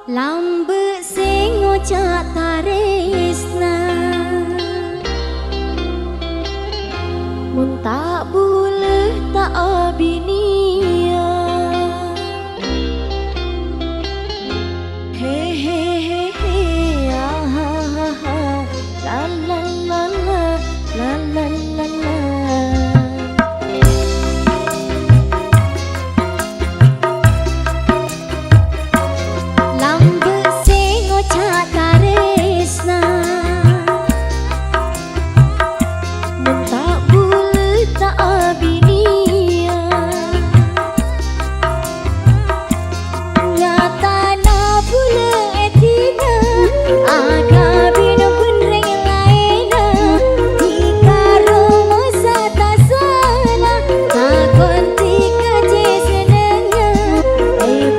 Lambe sing ngocak taresna mun tak boleh tak abinia he he he he ah ha ha ha la la la la la la la la. Lambe sing ngocak taresna mun tak boleh tak abinia nyata na boleh etina aga bina benreng laina dikaro masa tak salah takon tika jesenenya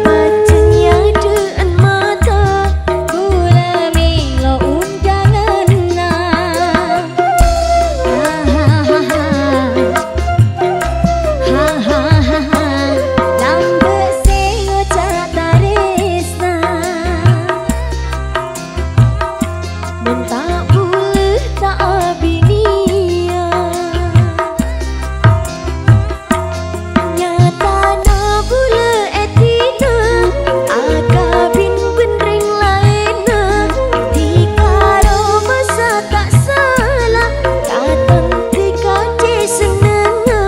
pacenya deen mata gula milo undangan na lambe sing ngocak taresna mun tak boleh tak abinia nyata na boleh etina aga bin benreng laina dikaro masa tak salah katon tika jesenena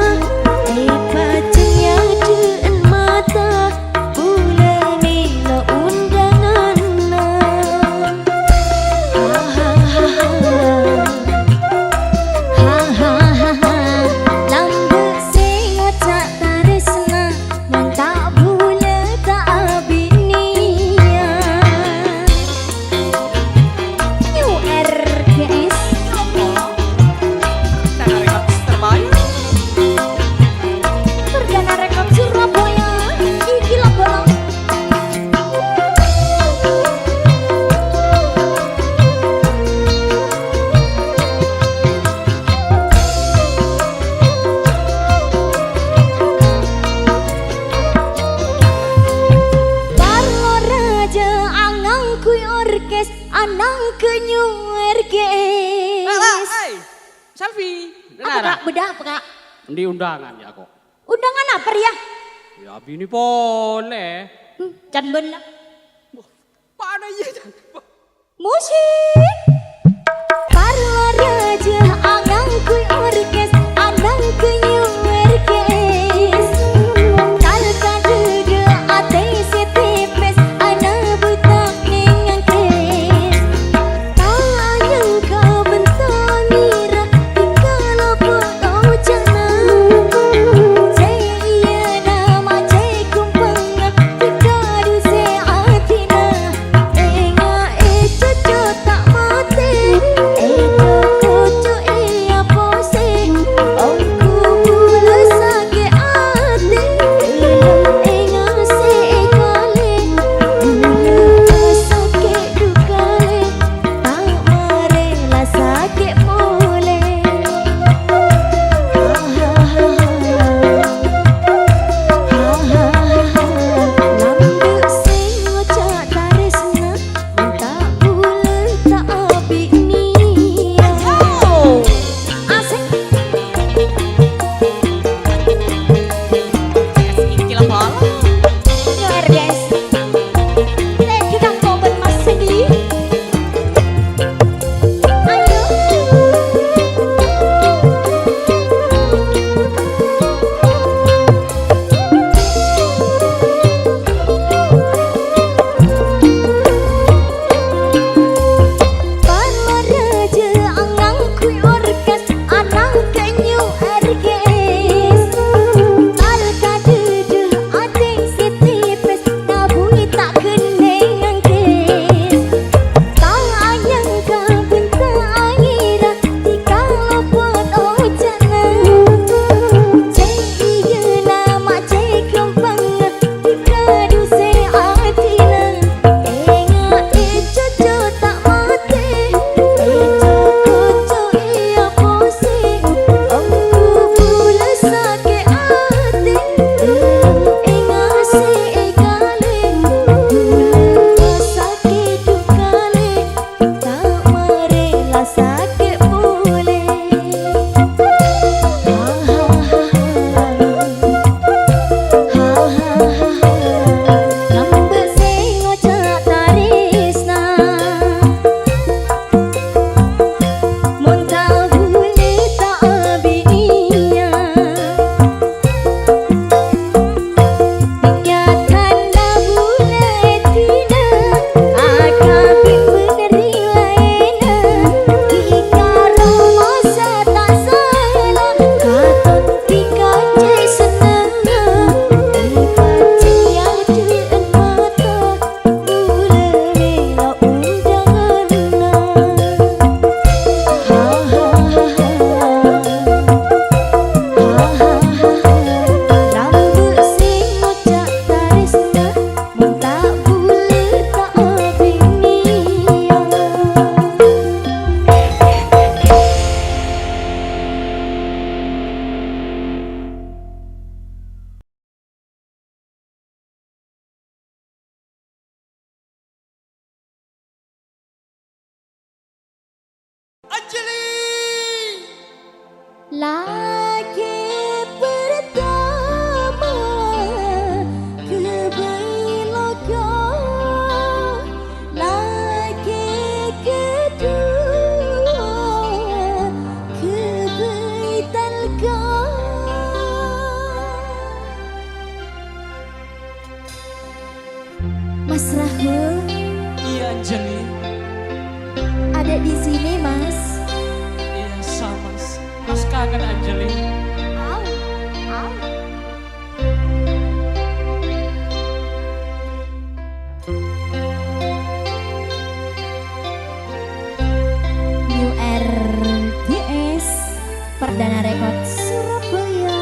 pacenya deen mata bule milo undangan na lambe sing ngocak taresna mun tak boleh tak abinia New RGS Perdana Rekam Surabaya iki lho bolong Barlo raja angang kuy orkes anang kenyu RGS Selfie. apa kak bedah apa kak Di undangan ya kok. undangan apa ya Ya bini boleh. can bener Pada iya. musik Barlo raja angang kuy orkes anang kenyu RGS kal kadege ate setipes ana butak ning angkes tanyang ka bentanira dikala foto jana cai iya nama cai kumpanga dikadu se atina enga cucu tak mati kucu iya pose ongku bulu sake ate enga se kale bulu sake dukale tak marela sake mule lambe sing ngocak taresna mun tak boleh tak abinia asik nyer guys thank you kang komen mas Sedi ayo Lagi pertama ke Beloka, lagi kedua ke Baitalka. Mas Rahul, Iya Anjali. ada di sini Mas. Iya sama. Mas kangen Anjali. Au, au. New RDS Perdana Rekod Surabaya.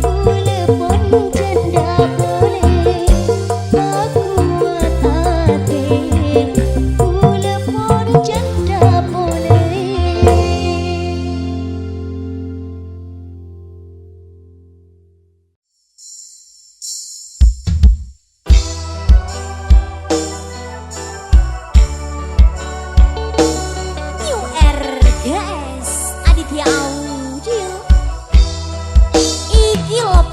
Telepon janda boleh aku hati. Telepon janda boleh. URGS Aditya Audio. Iki loh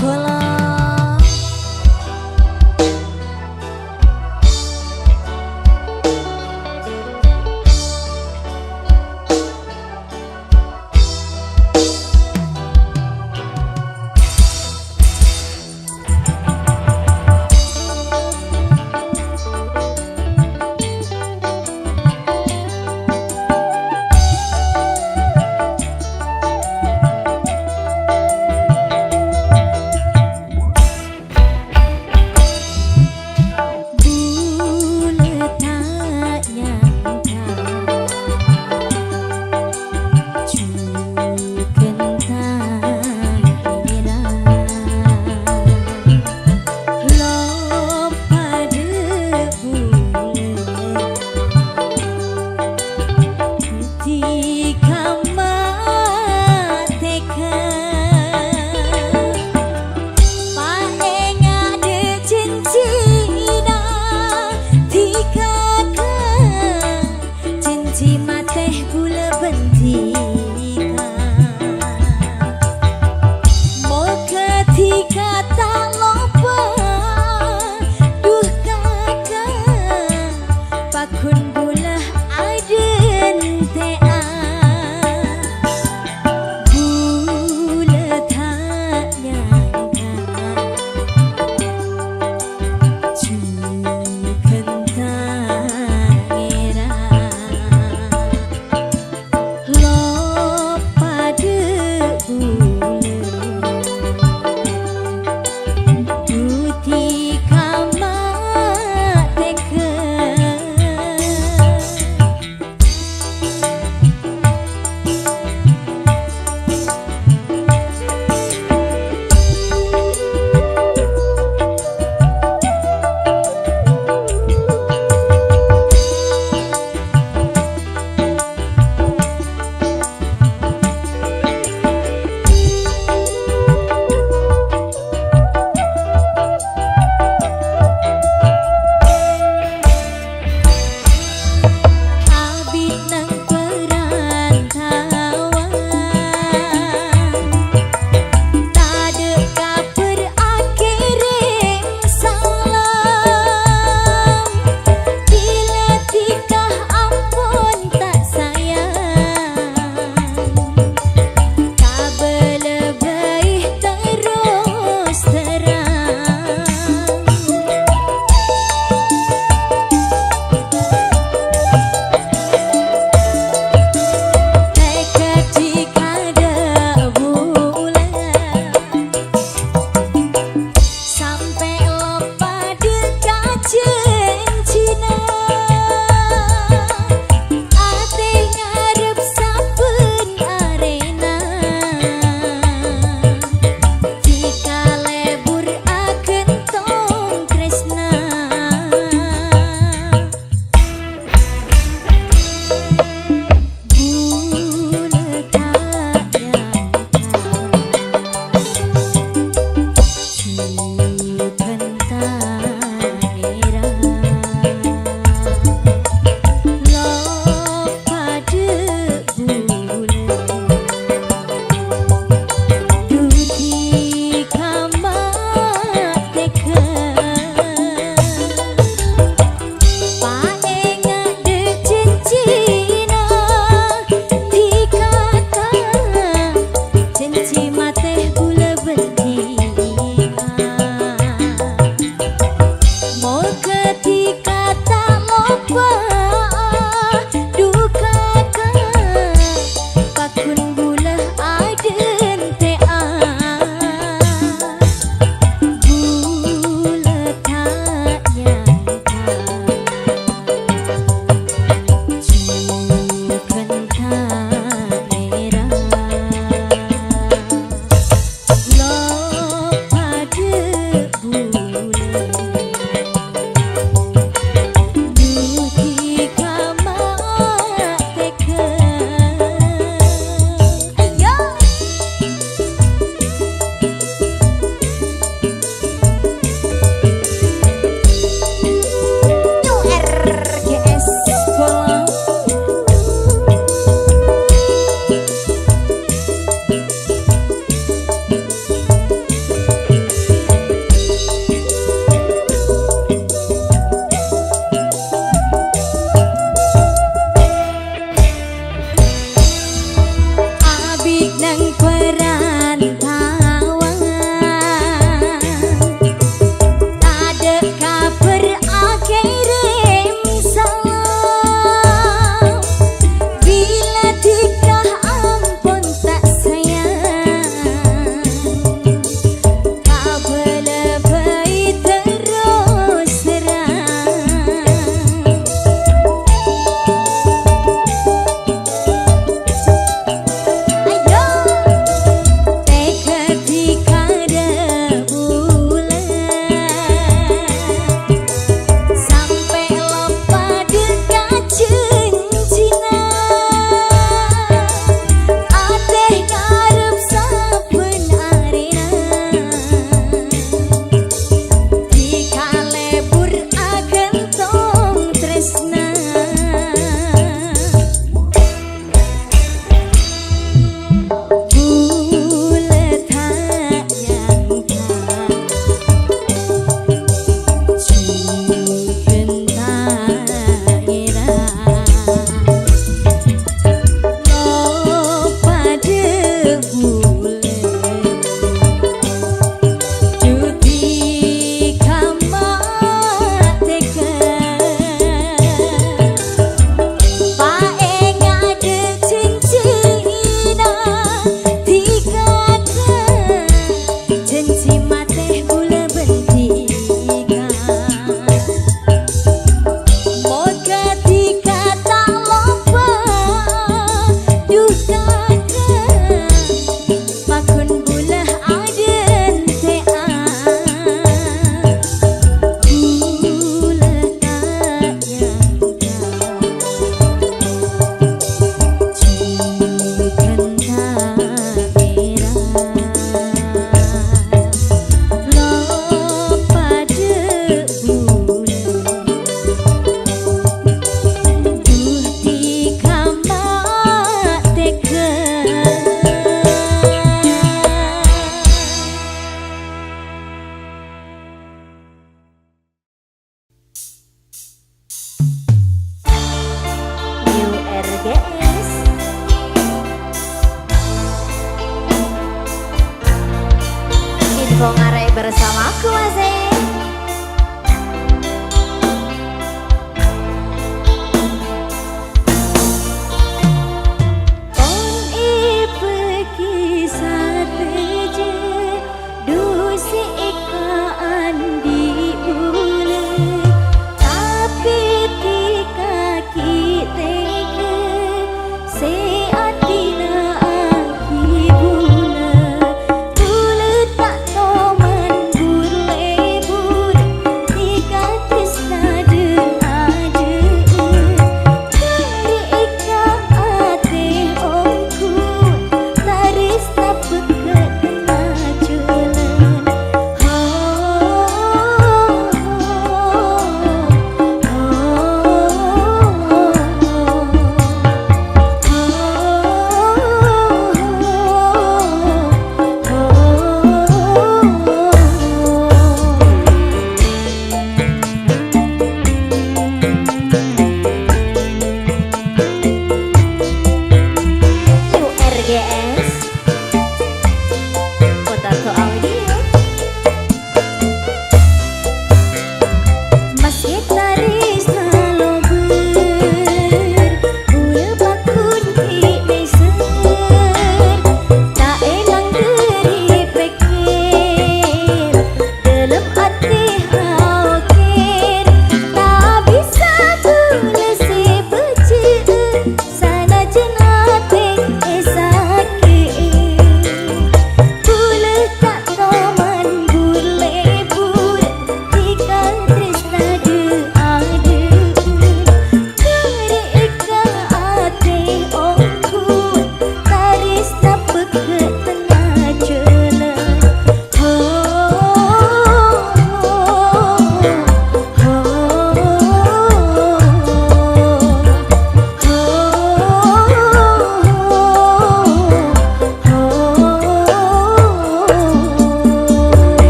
Sampai bersamaku Azim.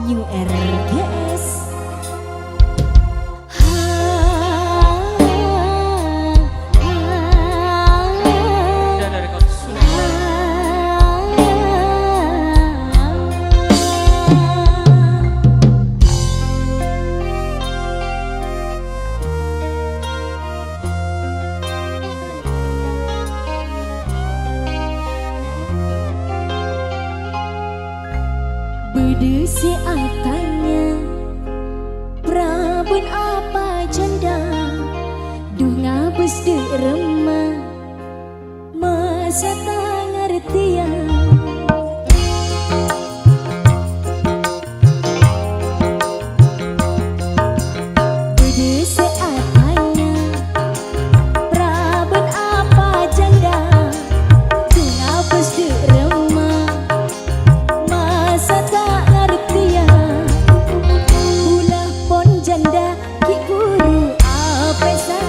New RGS. Udah dari kau sudah. Berdesi atanya Prabun apa janda Duh ngabes de remah Masa tak ngertian Berdesi atanya Prabun apa janda Duh ngabes de remah Masa tak ngertian Ulah pon janda ki guru apesa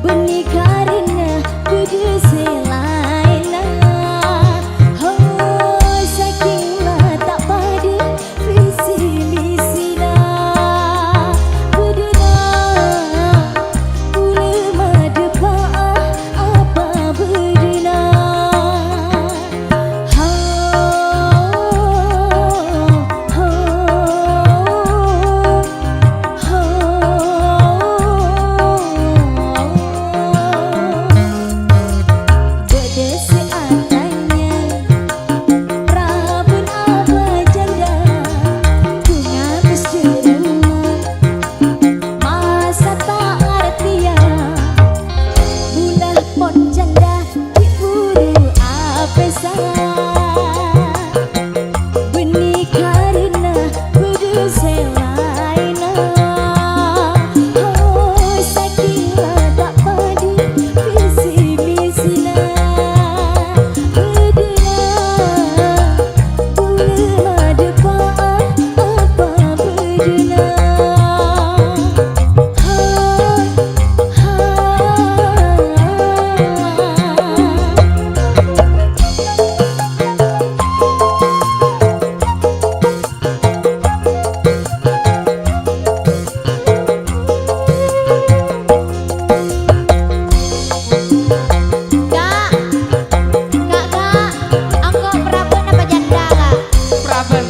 Benih karena kudu selaina Oh saking lah tak pada visi misina Kuduna Ule madepa apa berdina Berdesi atanya Prabun apa janda Ku ngabes di rumah Masa tak ngertian Ulah pon janda diburu apesa Benih karena kudu selaina Oh saking lah tak padu visi misina Bedena Ule madepa apa bedena Kak, angkot Prabun apa janda kak? Praban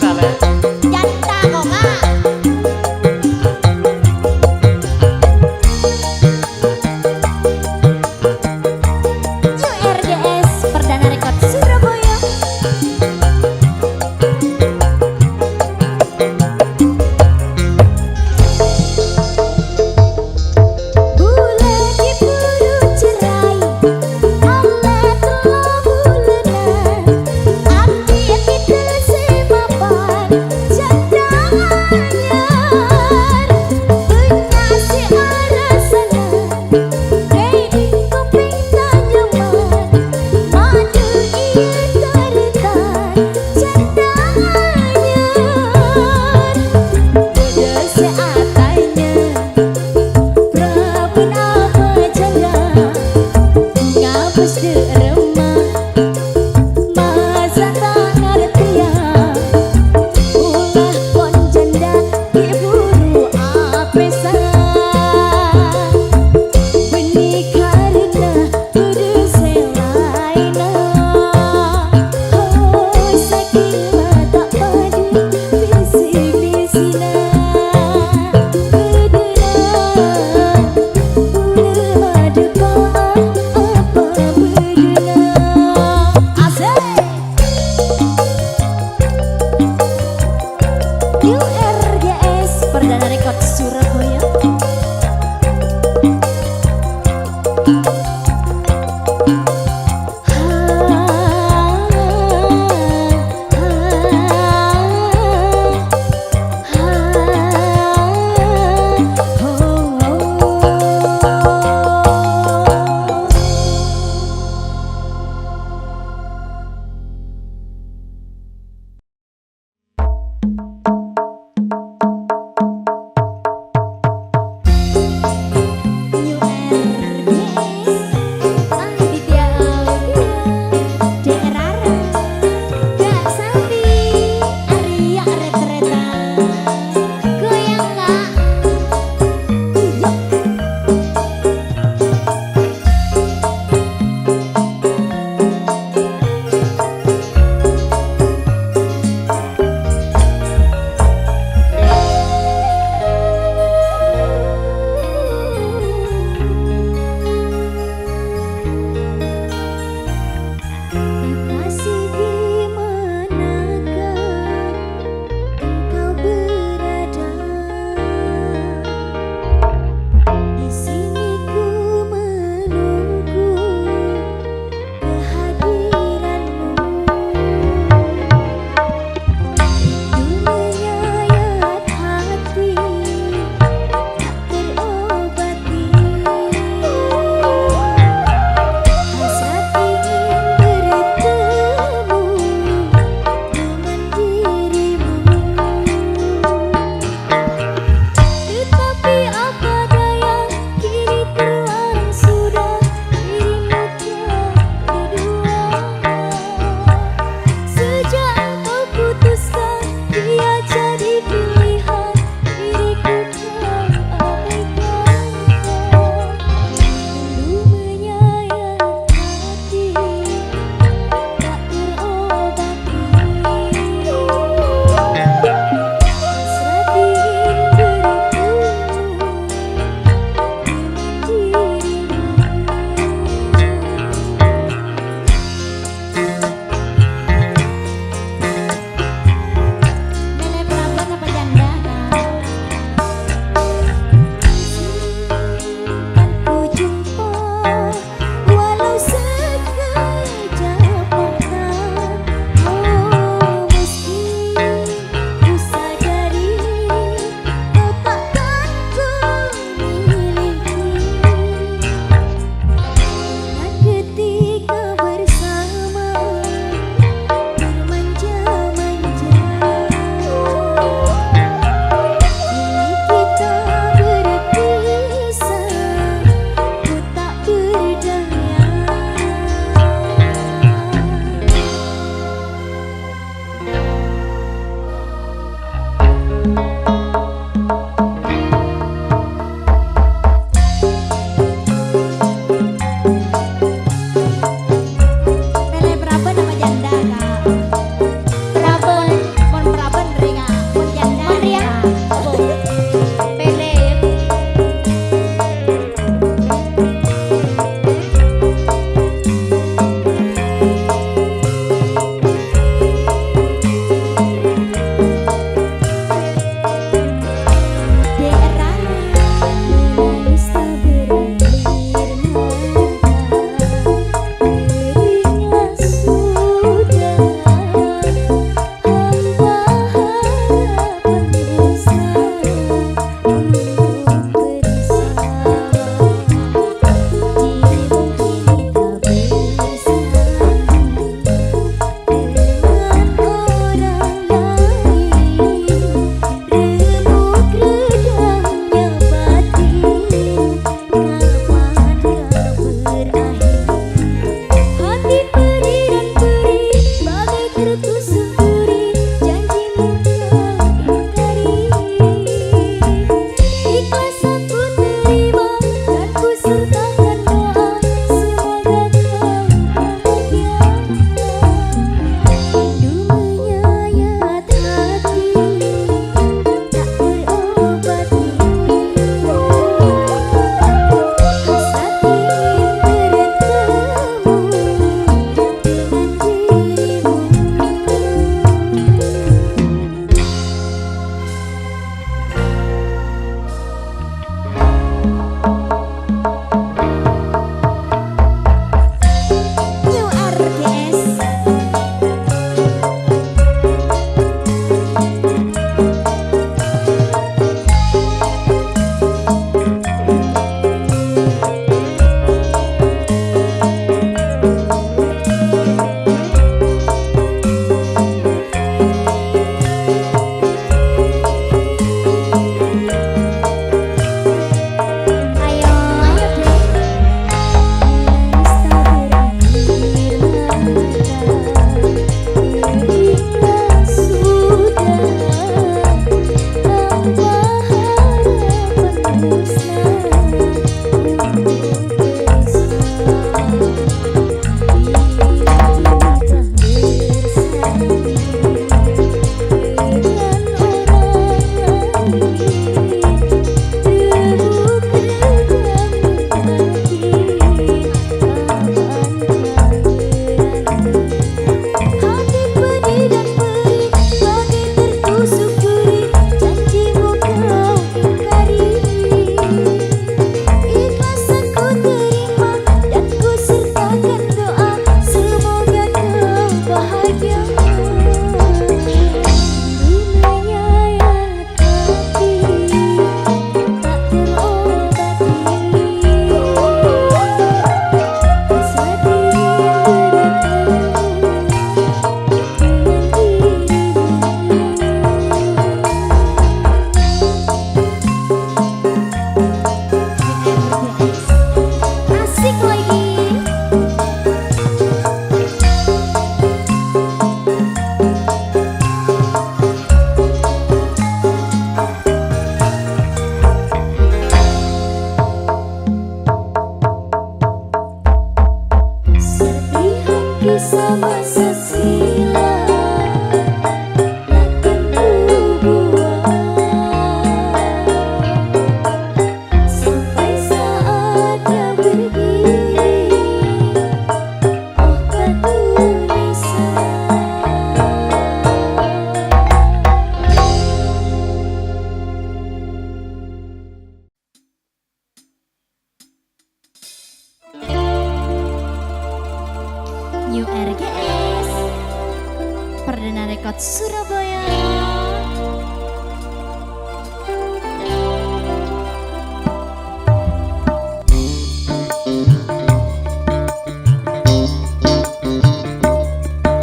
Rekod Surabaya.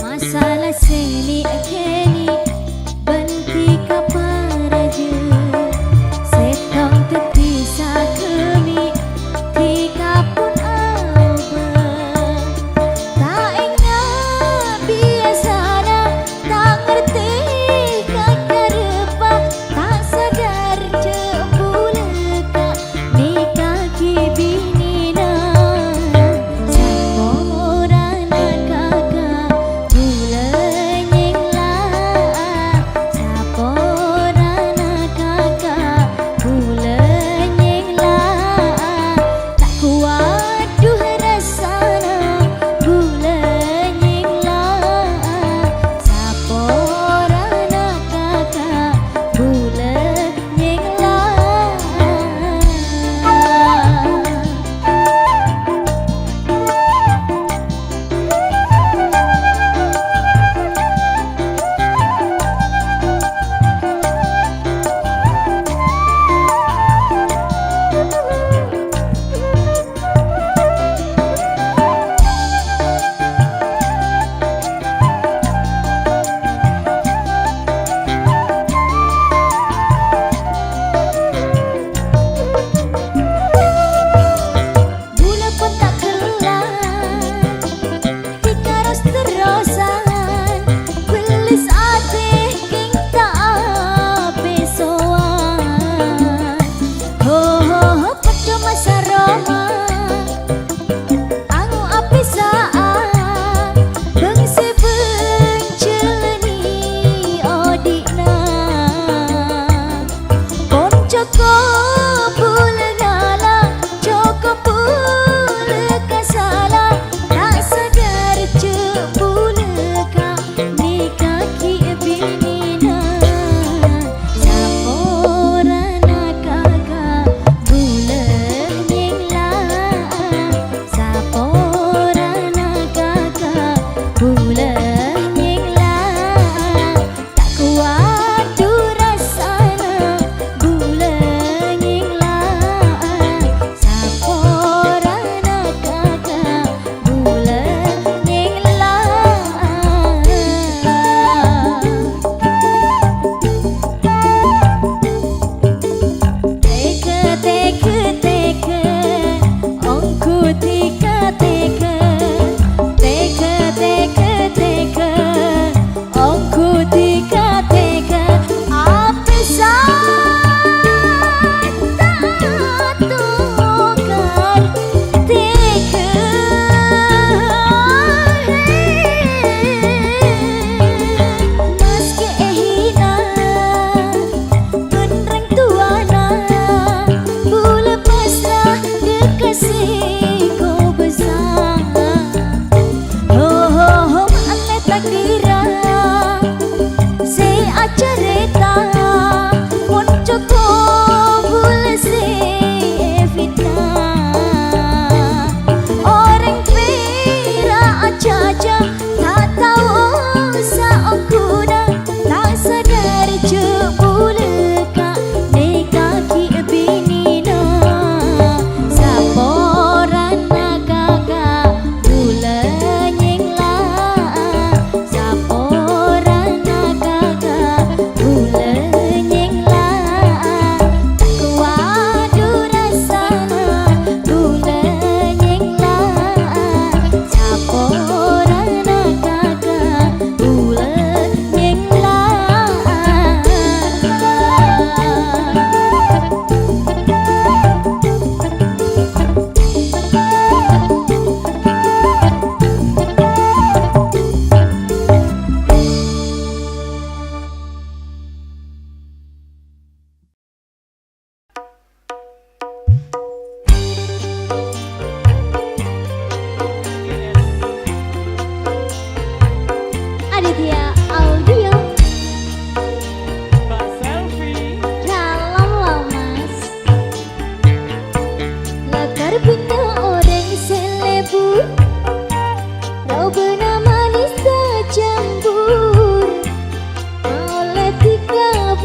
Masalah seni akeni benti kaparaja setong terpisah kemi tiga pun alba tak ingat biasanya tak ngerti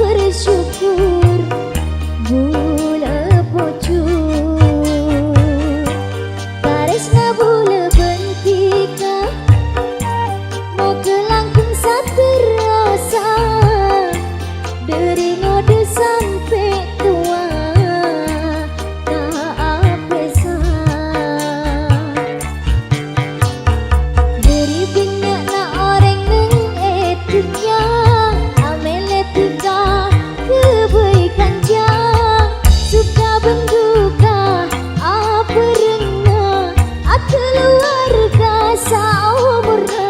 bersyukur bula pocur Karesna bula bentika mau kelangkung saterasa dari ngode sampai tua tak apesa dari banyak na orang neng etiknya amel etika kebaikan jang suka benduka apa rengah keluarga saumurna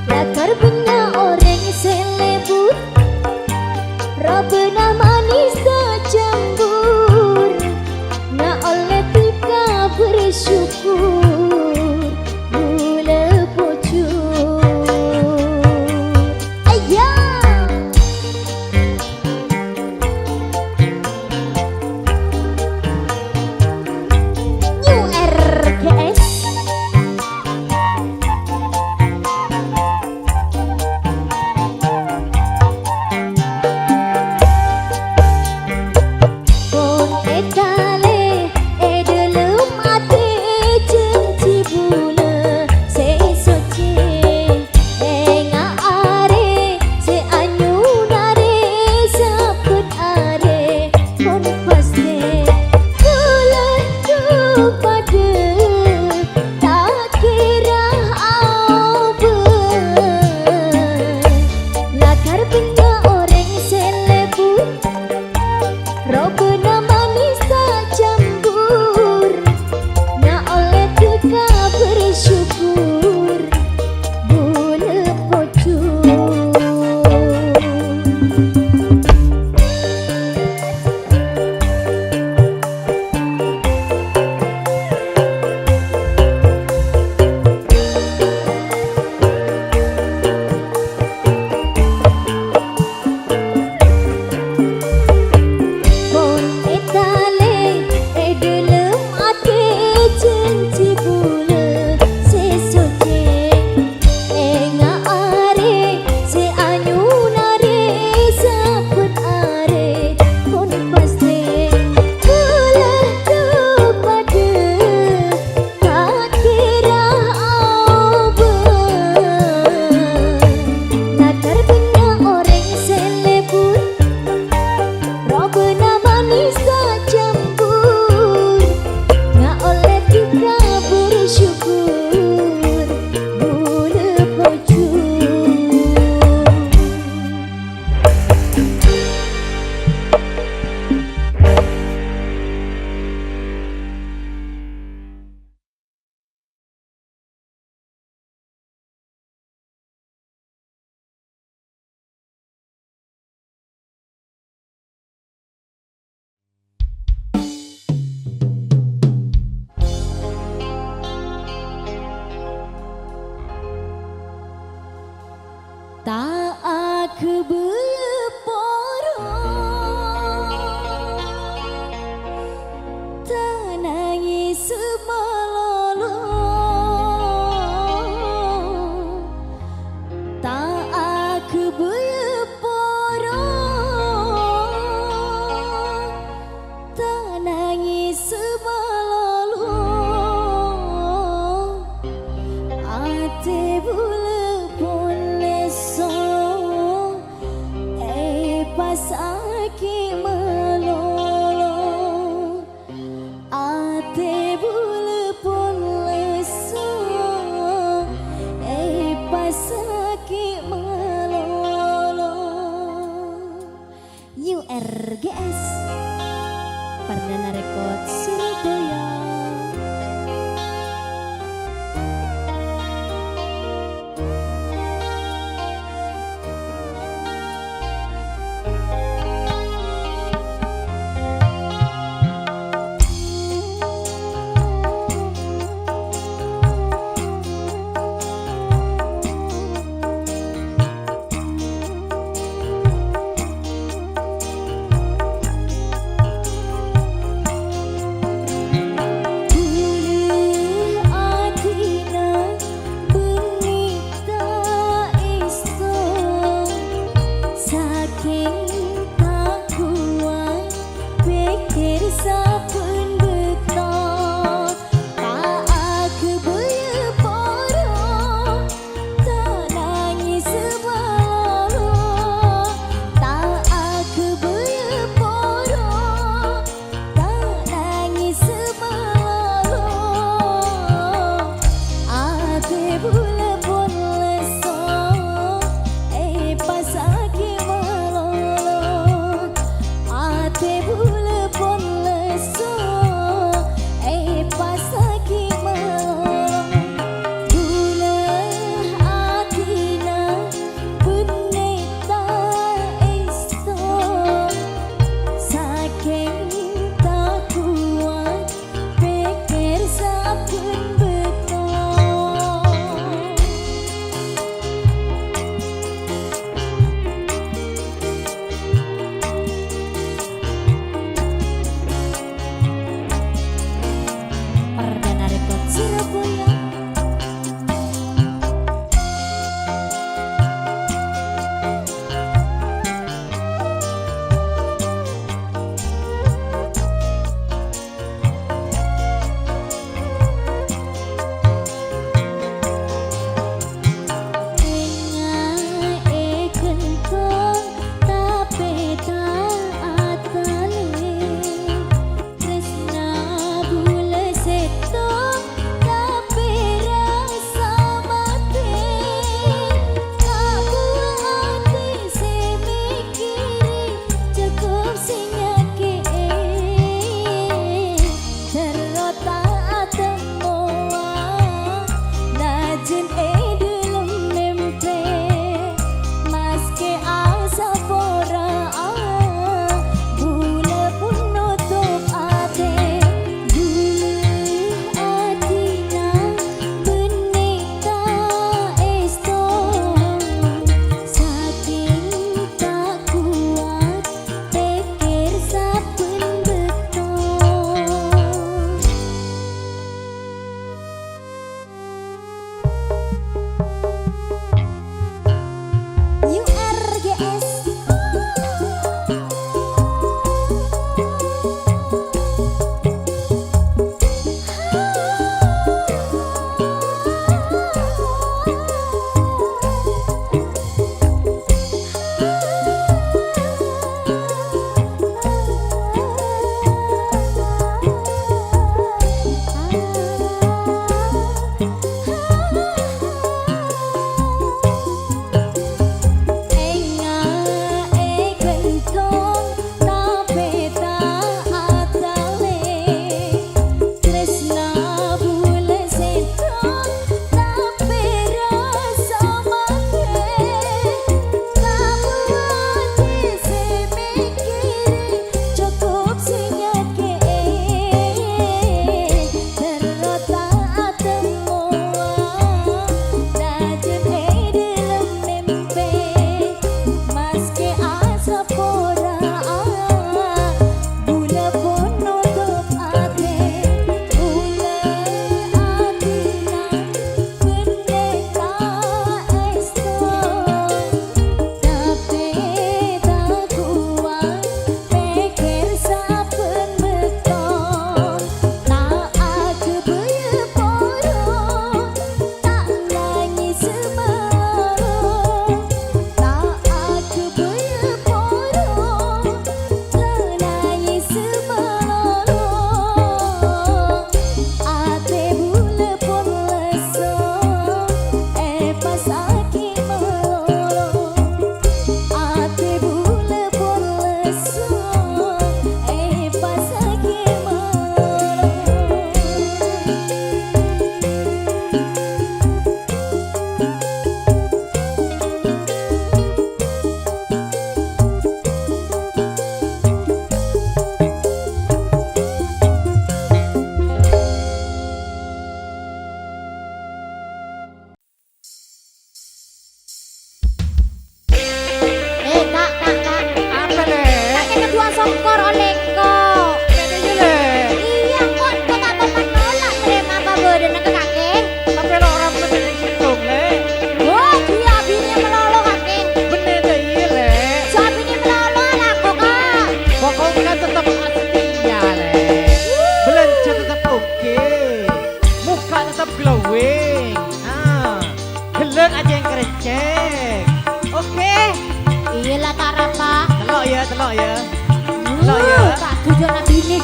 lakar banyak orang selebut Robena manis tercembur na oleh tika bersyukur bula pocur ayah New RGS Pon etale edelum ate cenci bula se soce enga are se anyunare saput are pon paste bulan tu pada tak kira apa lakar benda orang selebut Robena manis tak campur na oleh tika bersyukur bula pocur Pon etale edelum ate cenci bula se soce enga are se anyunare saput are pon paste bula tu pada tak kira apa lakar banyak orang selebut Robena manis tak campur na oleh tika bersyukur bula pocur tak aku berporo tak nangis semalolo tak aku berporo tak nangis semalolo ate bula pun leso pasaki melolo ate bula pun leso pasaki melolo New RGS Perdana Rekod Surabaya ya, telok ya. Telok ya. Tak tujuan nabi ini.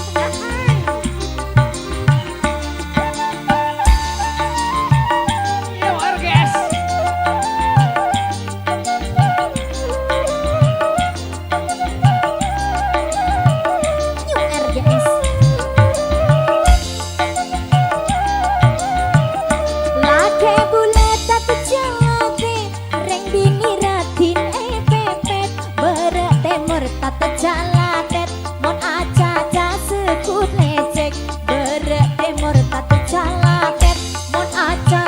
Yo RGS. New RGS. Lake bulat tak jalate, reng bini ratin pepet, berat temur tak jalatet, mon aja sekut lecek, berat temur tak jalatet, mon aja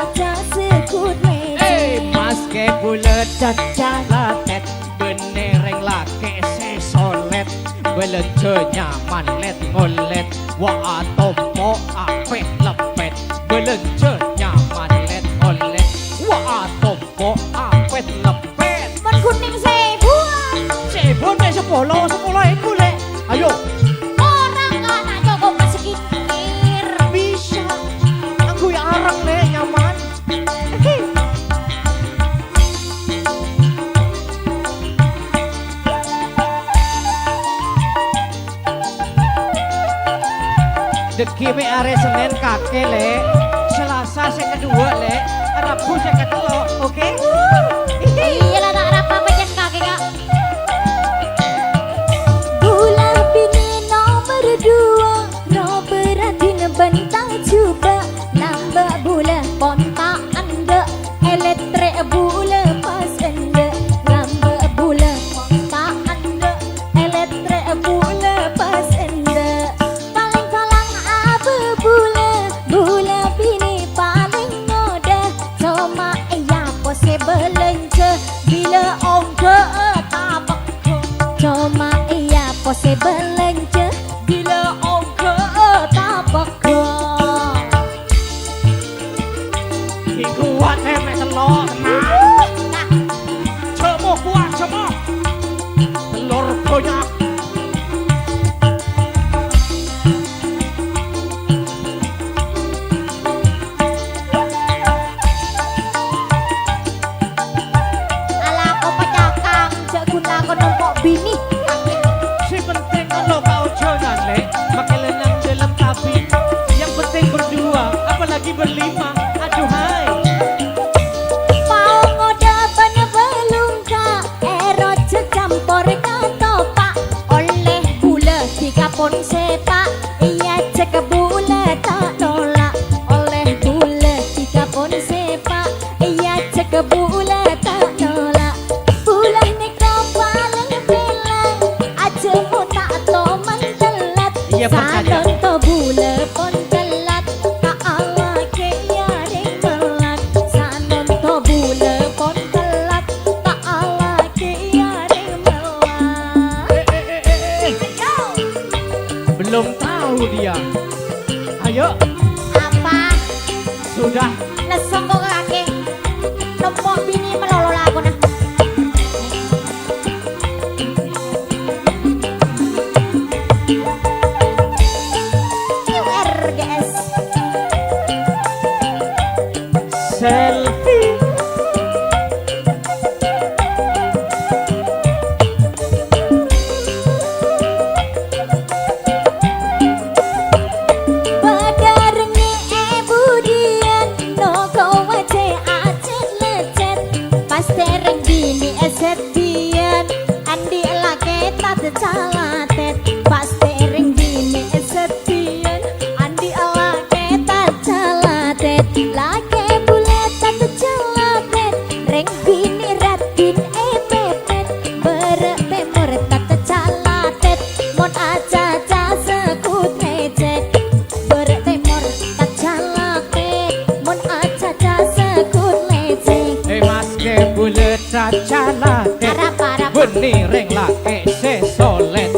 sekut lecek. Mas ke bulet cacalatet, benereng lake sesolet, belence nyaman let ngolet, wa atompo apet lepet, belence nyaman let ngolet, wa atompo apet lepet. Mon kuning sebuan, Sebon mek 10 iku lek. Ayo orang anak Joko Masikir. bisa. Aku ya arang lek nyaman. Deki me are Senin kake lek, Selasa saya kedua lek, Rabu saya ketelo, oke? Iya lah tak rapa macam kakek kak. Bulan bini nomor 2, no beratin bentang coba, nambah bulan kontak anda, elektrik bulan pas anda, nambah bulan kontak anda, elektrik bulan pas anda. Paling kalang apa bulan bini paling muda, cuma iya possible lence bila ongke tapak, cuma iya possible lence bila ongke tapak. Kuat mek telur tenang. Nah, Cemo kuat cemo. Telur banyak. ala ko pacakang jaguna ko numpok bini. Si penting kalau kau jalan lek, makai lenang dalam kabin. Yang penting berdua, apalagi berlima. Aduhai. Mau ngodapan belum kak, erot secampur katopak, oleh gula 3 pon sepak, iya cek bula tak nolak, oleh gula 3 pon sepak, iya cek bula tak nolak. Bulan ni kau paling bilang, aja mu tak toman telat, Iya, Pak Caca. salon to bula pon telat, tak ala ke yaring melat, salon to bula pon telat, tak ala ke yaring melat. Ayo, Belum tahu dia. Ayo, apa? sudah. Lesong kok kake, numpuk bini melolo lagu nah. New RGS. Selfie. Badarnya budian, no kau wace acet lecet, pas tereng bini esetian, andi lake tak calatet, pas tereng bini esetian, andi lake tak calatet, lake bulat tak calatet, reng bini ratin pepet, berat temur tak calatet, mon aja sekut lecet, berat temur tak calatet, mon aja sekut lecet. Mas ke bulet cacalatet, Parah benereng lake sesolet,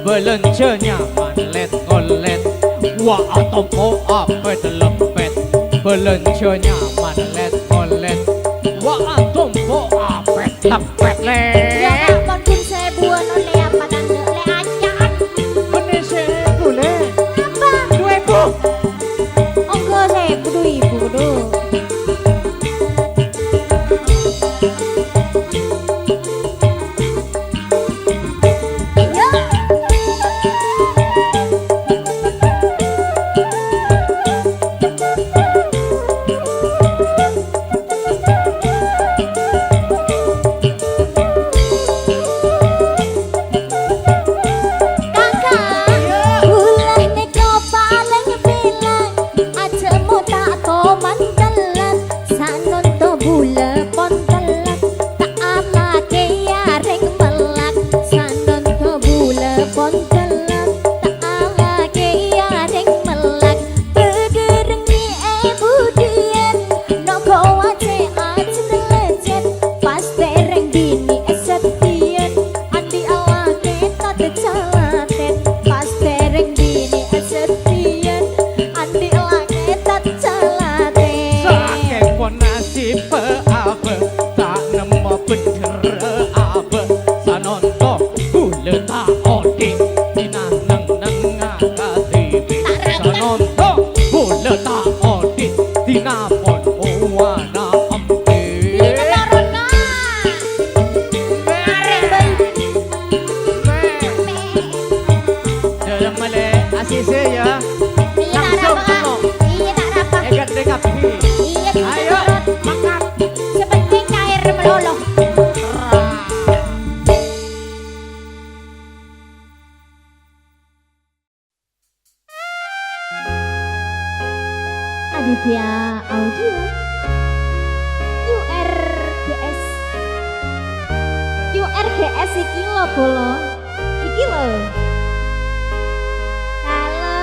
belence nyaman let ngolet, wa atompo apet lepet, belence nyaman let ngolet, wa atompo apet lepet ya le. kak pun sebuah oleh apa tanda oleh acan Bener sih bulet, apa 2000. ongko sebu 2000 do. Aditya Audio URGS URGS iki lho bolo iki lho halo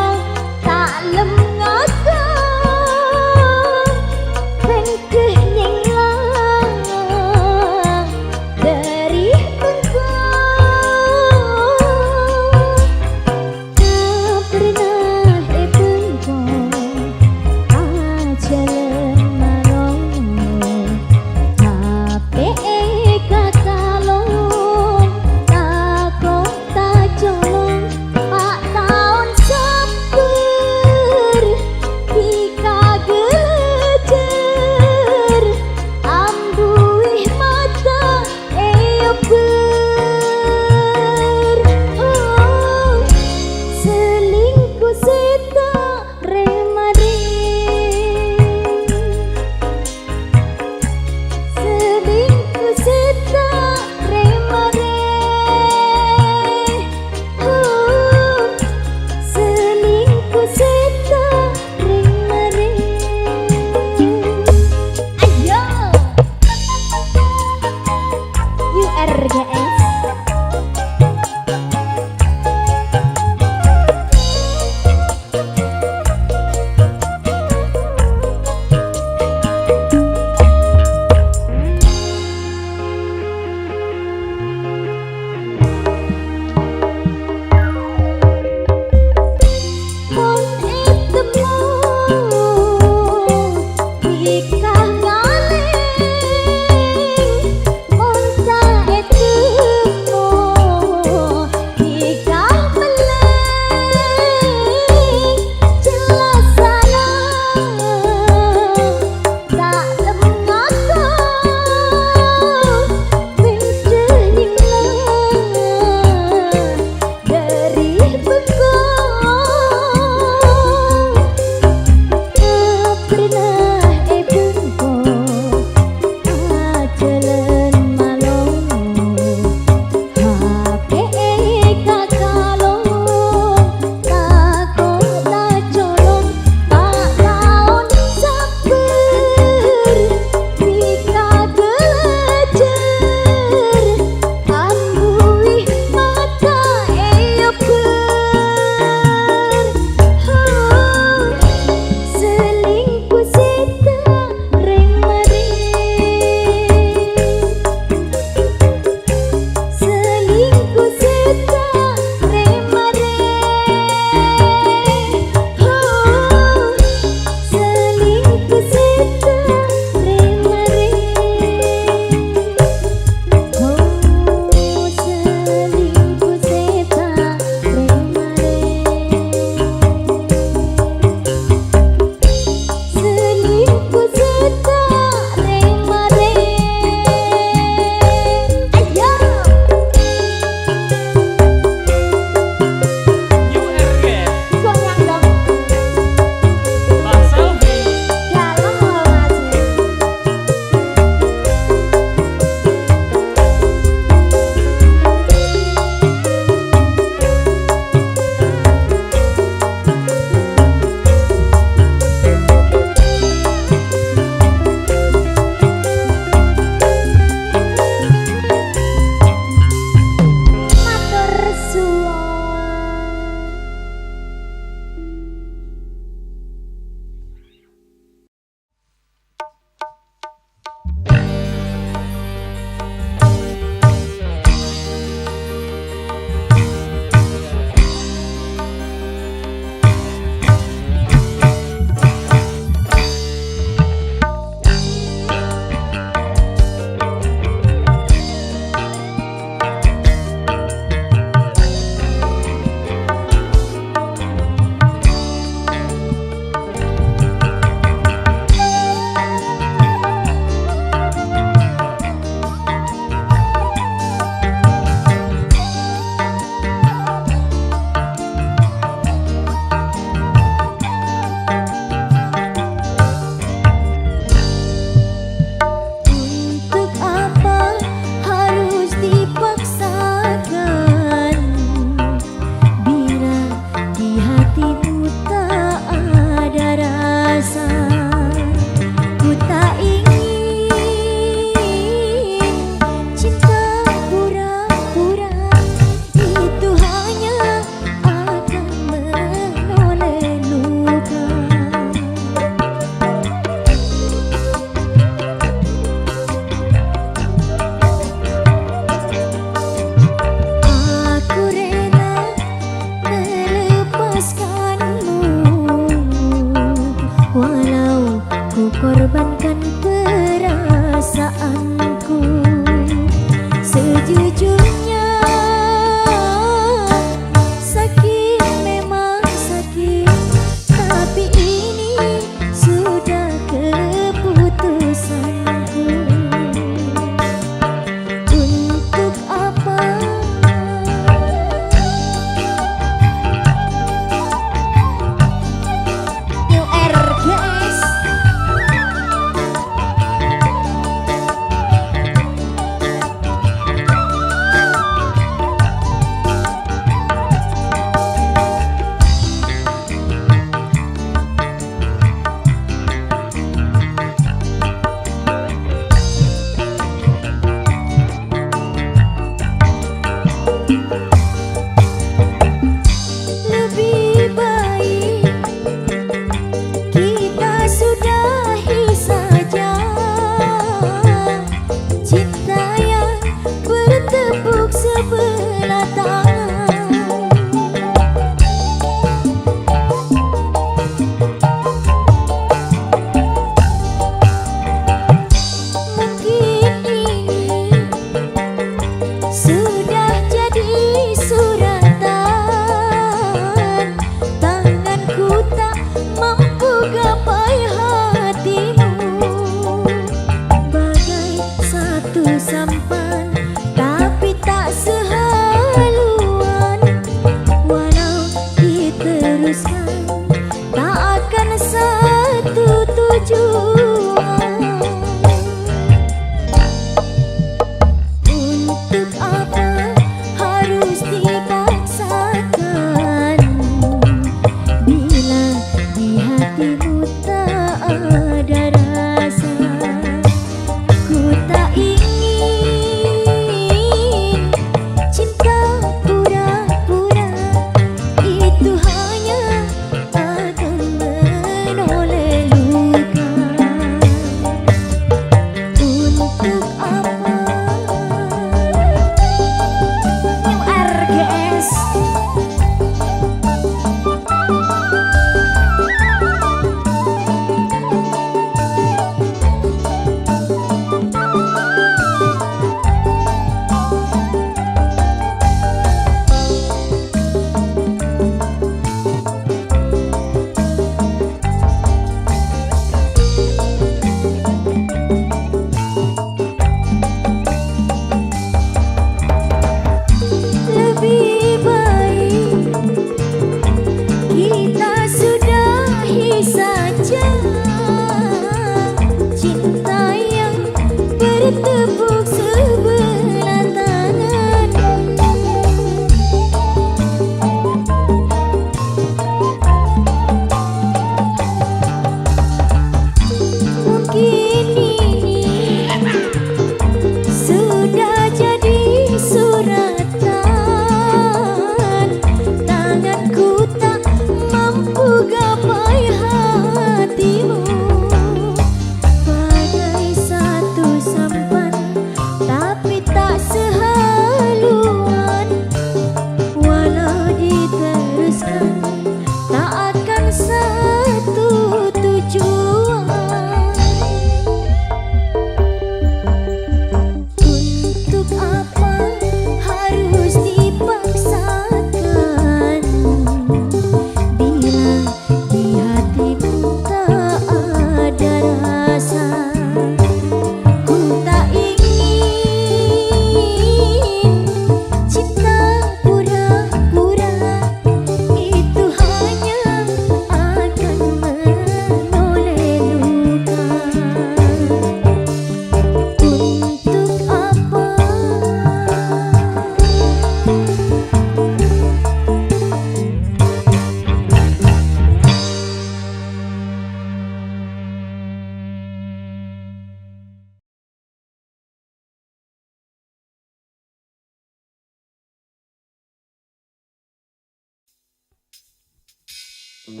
New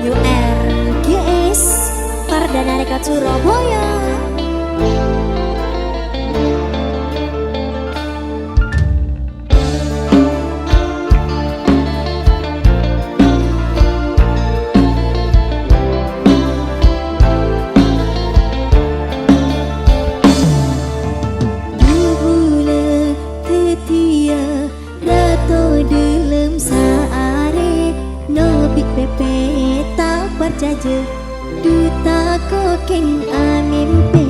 RGS Pardana Rekat Surabaya. Jaja duta koken amimpe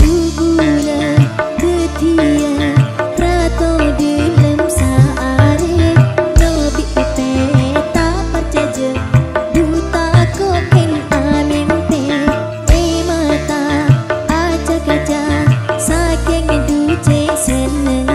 dubula ketia rato dilem saare nobi pepe tak perjaja duta koken amimpe mata aja kaca saking duce seneng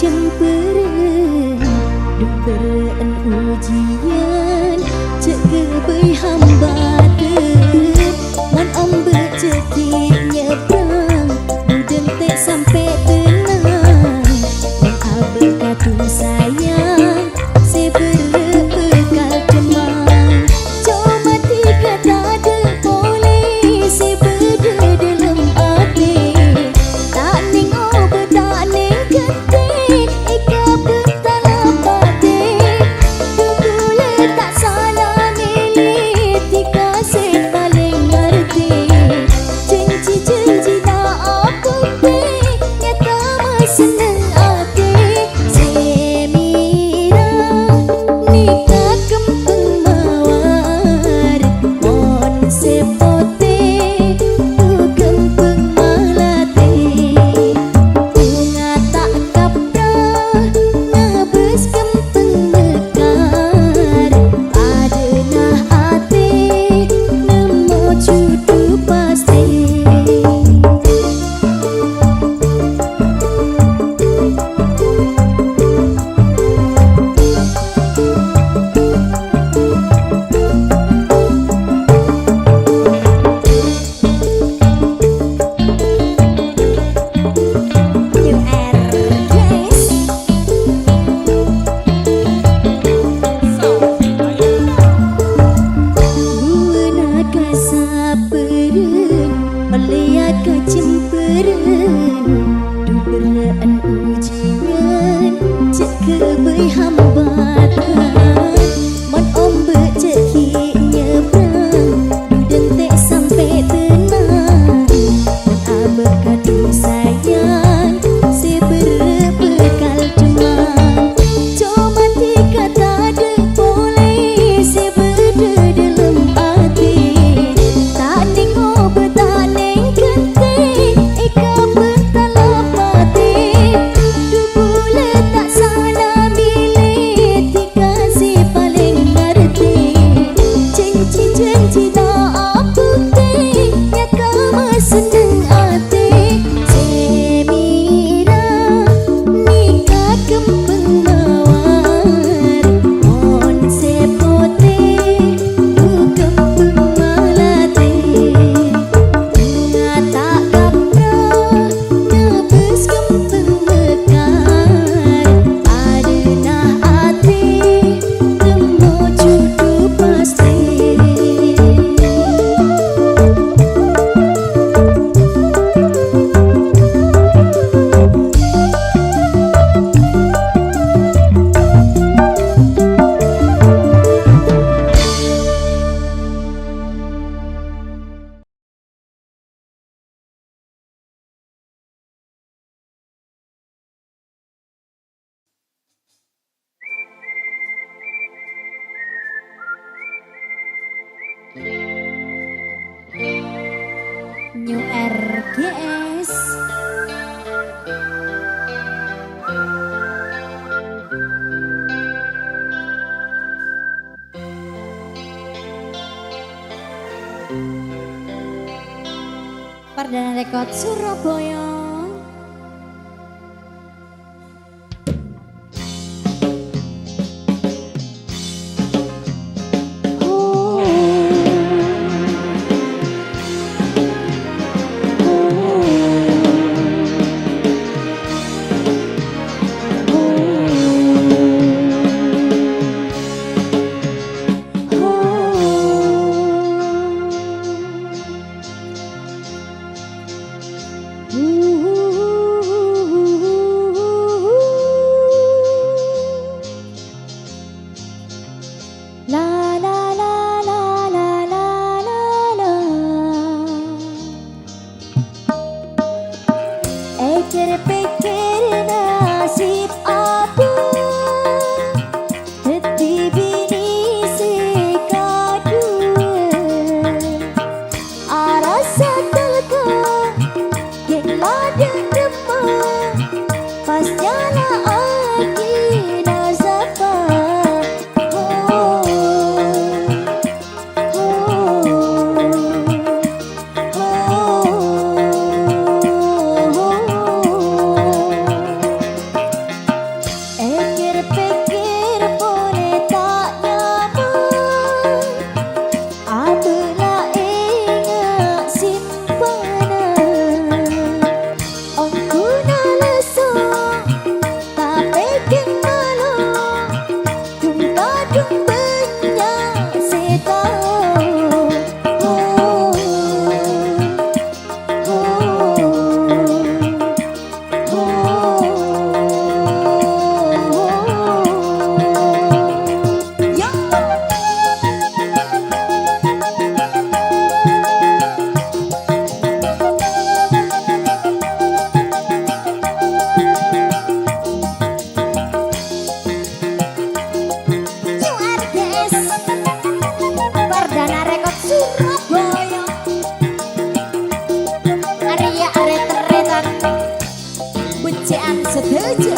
cempereng dumperen ujian cek bai hamba ten mon ombe cekik nyebrang budeng tek sampai tenang yang abel katu sayang sebelum bekal cemang cuma tiga ada boleh sebeda dalam hati tak ning obat tak ning kete GS. Perdana Rekod Surabaya. La la la la la la la la. Pikir-pikir nasib aku Hati bini si kadu Arasa telka Yang ladang depan Pas nyala aki nasapa Pikir-pikir boleh tak nyaman Apalah ingat simpanan Aku nak lesok tak pegang malu Dung-dung banyak setahun Perdana Rekod Surabaya Arya aret-aretan Bucean setuju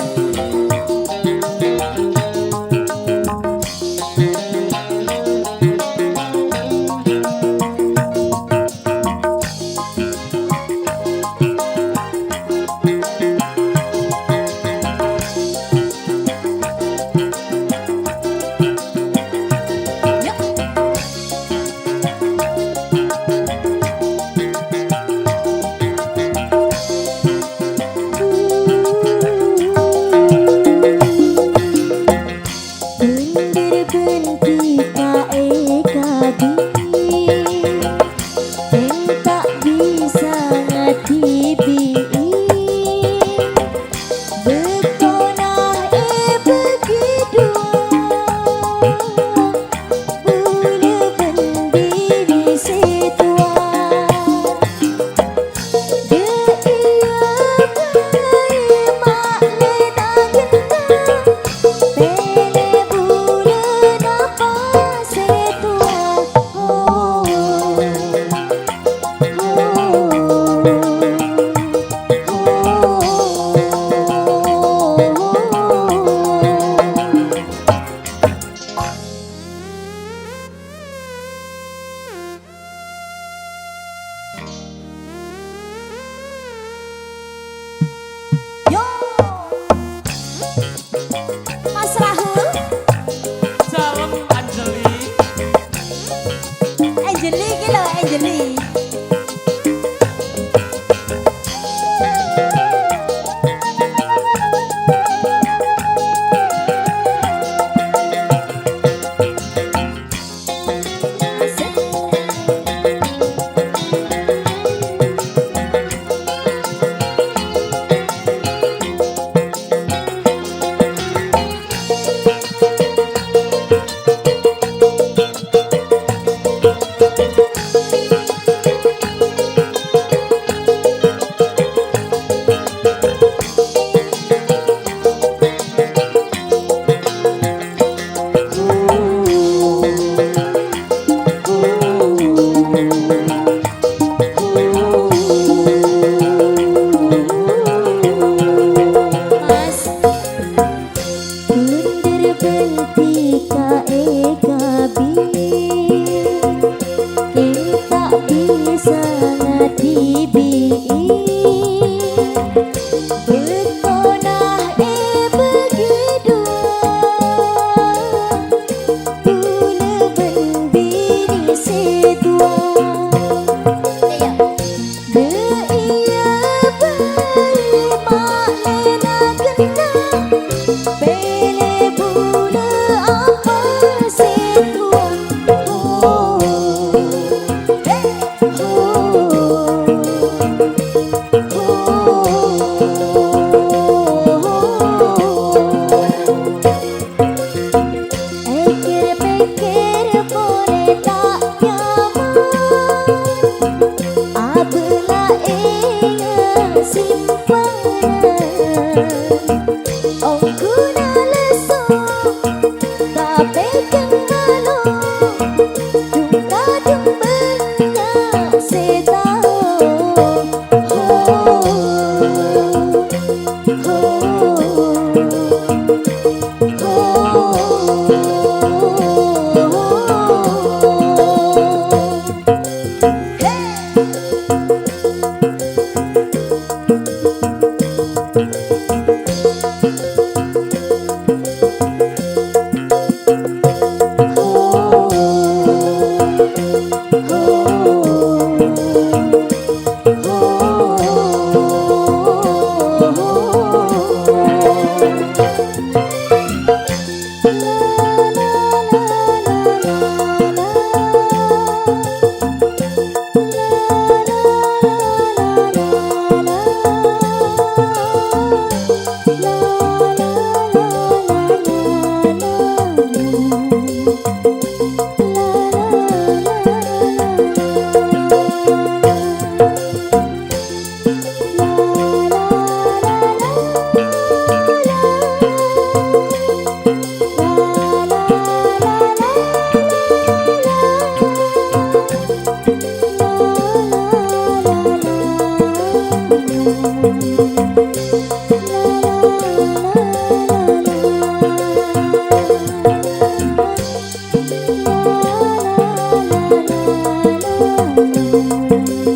la la la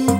la